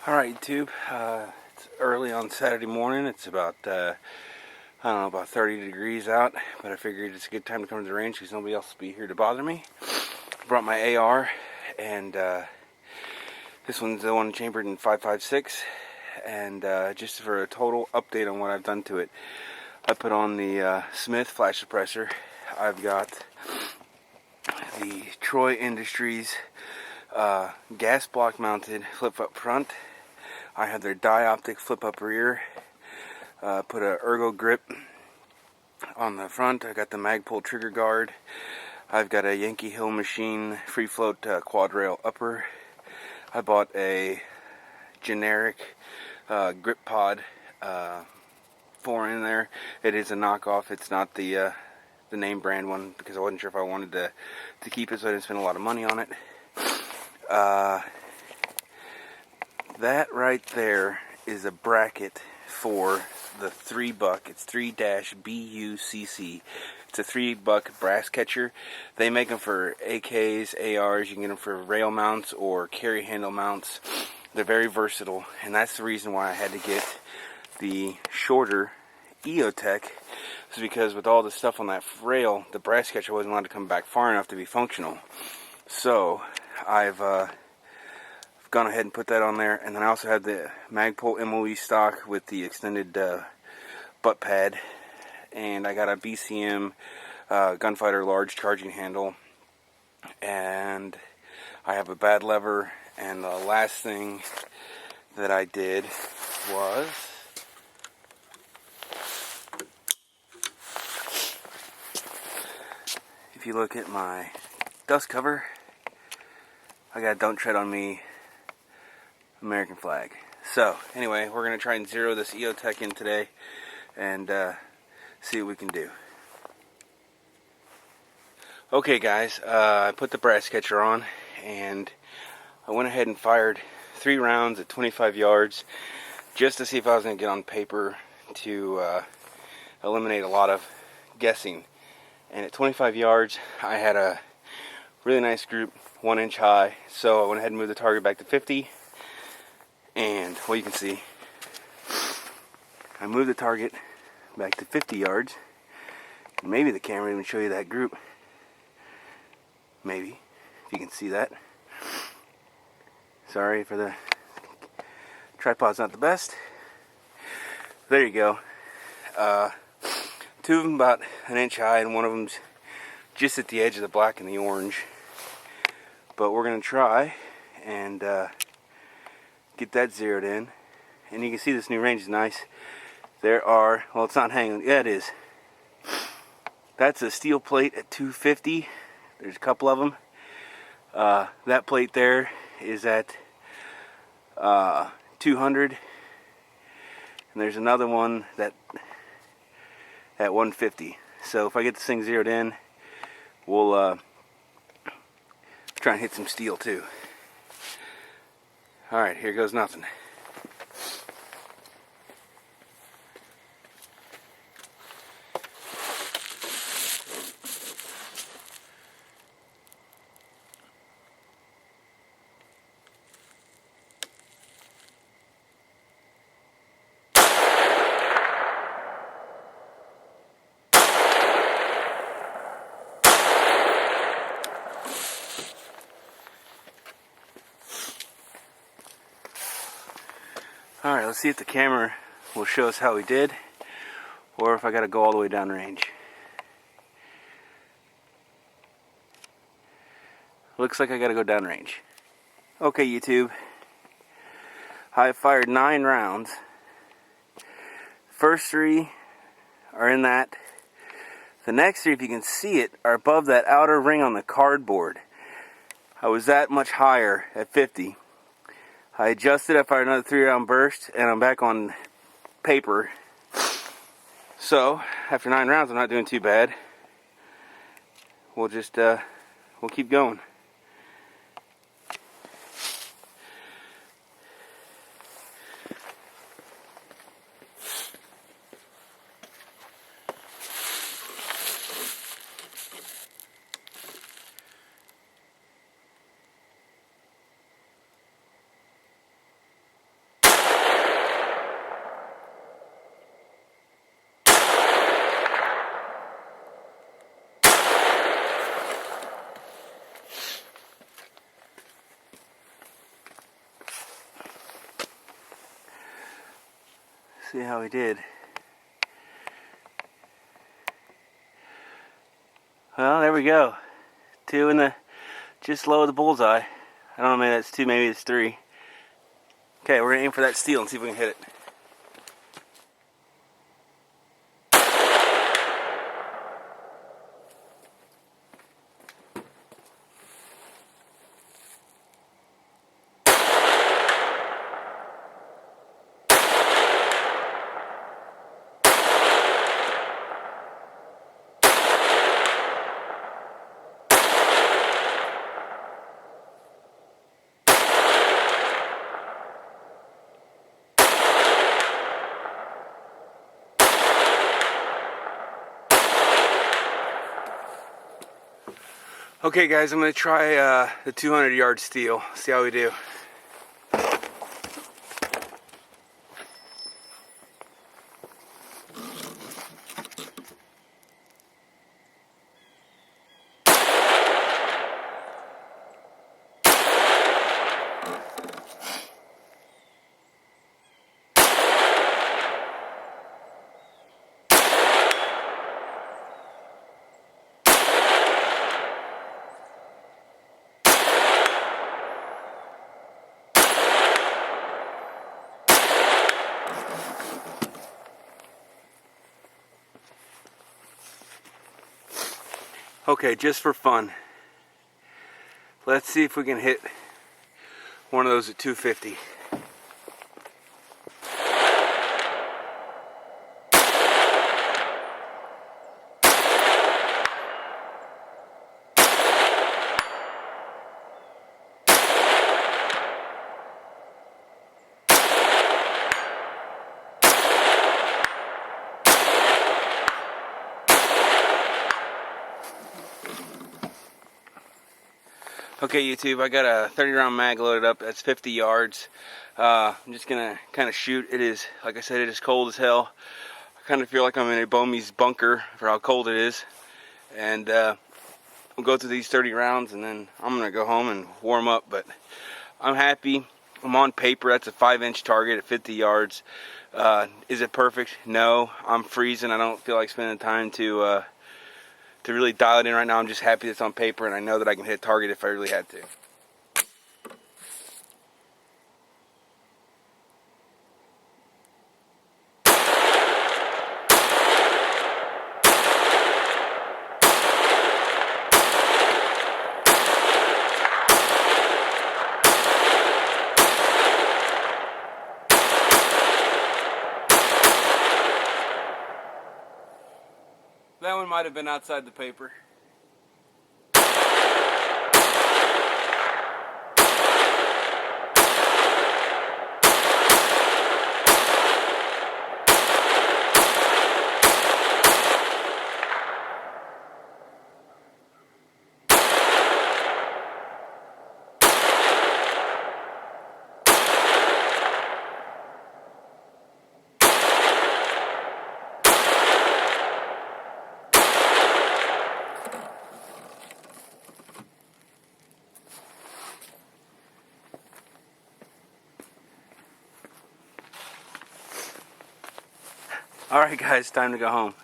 Alright, YouTube, it's early on Saturday morning. It's about, I don't know, about 30 degrees out, but I figured it's a good time to come to the range because nobody else will be here to bother me. Brought my AR, and this one's the one chambered in 5.56, and just for a total update on what I've done to it, I put on the Smith flash suppressor. I've got the Troy Industries gas block mounted flip up front. I have their dioptic flip up rear. Put a ergo grip on the front. I got the Magpul trigger guard. I've got a Yankee Hill Machine free float quad rail upper. I bought a generic grip pod 4 in there. It is a knockoff. It's not the name brand one because I wasn't sure if I wanted to keep it, so I didn't spend a lot of money on it. That right there is a bracket for the 3-buck. It's 3-BUCC. It's a 3-buck brass catcher. They make them for AKs, ARs. You can get them for rail mounts or carry handle mounts. They're very versatile, and that's the reason why I had to get the shorter EOTech. It's because with all the stuff on that rail, the brass catcher wasn't allowed to come back far enough to be functional. So I've gone ahead and put that on there, and then I also have the Magpul MOE stock with the extended butt pad, and I got a BCM Gunfighter large charging handle, and I have a bad lever. And the last thing that I did was if you look at my dust cover, I got Don't Tread on Me American flag. So anyway, we're going to try and zero this EOTech in today and see what we can do. Okay guys, I put the brass catcher on and I went ahead and fired 3 rounds at 25 yards just to see if I was going to get on paper to eliminate a lot of guessing. And at 25 yards I had a really nice group, 1 inch high, so I went ahead and moved the target back to 50. And well, you can see I moved the target back to 50 yards. Maybe the camera even show you that group. Maybe, if you can see that. Sorry for the tripod's not the best. There you go. 2 of them about 1 inch high, and 1 of them's just at the edge of the black and the orange. But we're gonna try and get that zeroed in, and you can see this new range is nice. There are, well, it's not hanging, yeah it is. That's a steel plate at 250. There's a couple of them. That plate there is at 200, and there's another one that at 150. So if I get this thing zeroed in, we'll try and hit some steel too. Alright, here goes nothing. Alright, let's see if the camera will show us how we did, or if I gotta go all the way down range. Looks like I gotta go down range. Okay, YouTube. I fired 9 rounds. First 3 are in that. The next 3, if you can see it, are above that outer ring on the cardboard. I was that much higher at 50. I adjusted, I fired another 3-round burst, and I'm back on paper. So, after 9 rounds, I'm not doing too bad. We'll just, we'll keep going. See how he did. Well, there we go. 2 in the, just low of the bullseye. I don't know, maybe that's 2, maybe it's 3. Okay, we're gonna aim for that steel and see if we can hit it. Okay guys, I'm going to try the 200 yard steel, see how we do. Okay, just for fun, let's see if we can hit one of those at 250. Okay YouTube, I got a 30 round mag loaded up. That's 50 yards. I'm just gonna kind of shoot. It is, like I said, it is cold as hell. I kind of feel like I'm in a Bomey's bunker for how cold it is. And we'll go through these 30 rounds and then I'm gonna go home and warm up. But I'm happy. I'm on paper. That's a 5-inch target at 50 yards. Is it perfect? No. I'm freezing. I don't feel like spending time to really dial it in right now. I'm just happy it's on paper and I know that I can hit target if I really had to. That one might have been outside the paper. Alright guys, time to go home.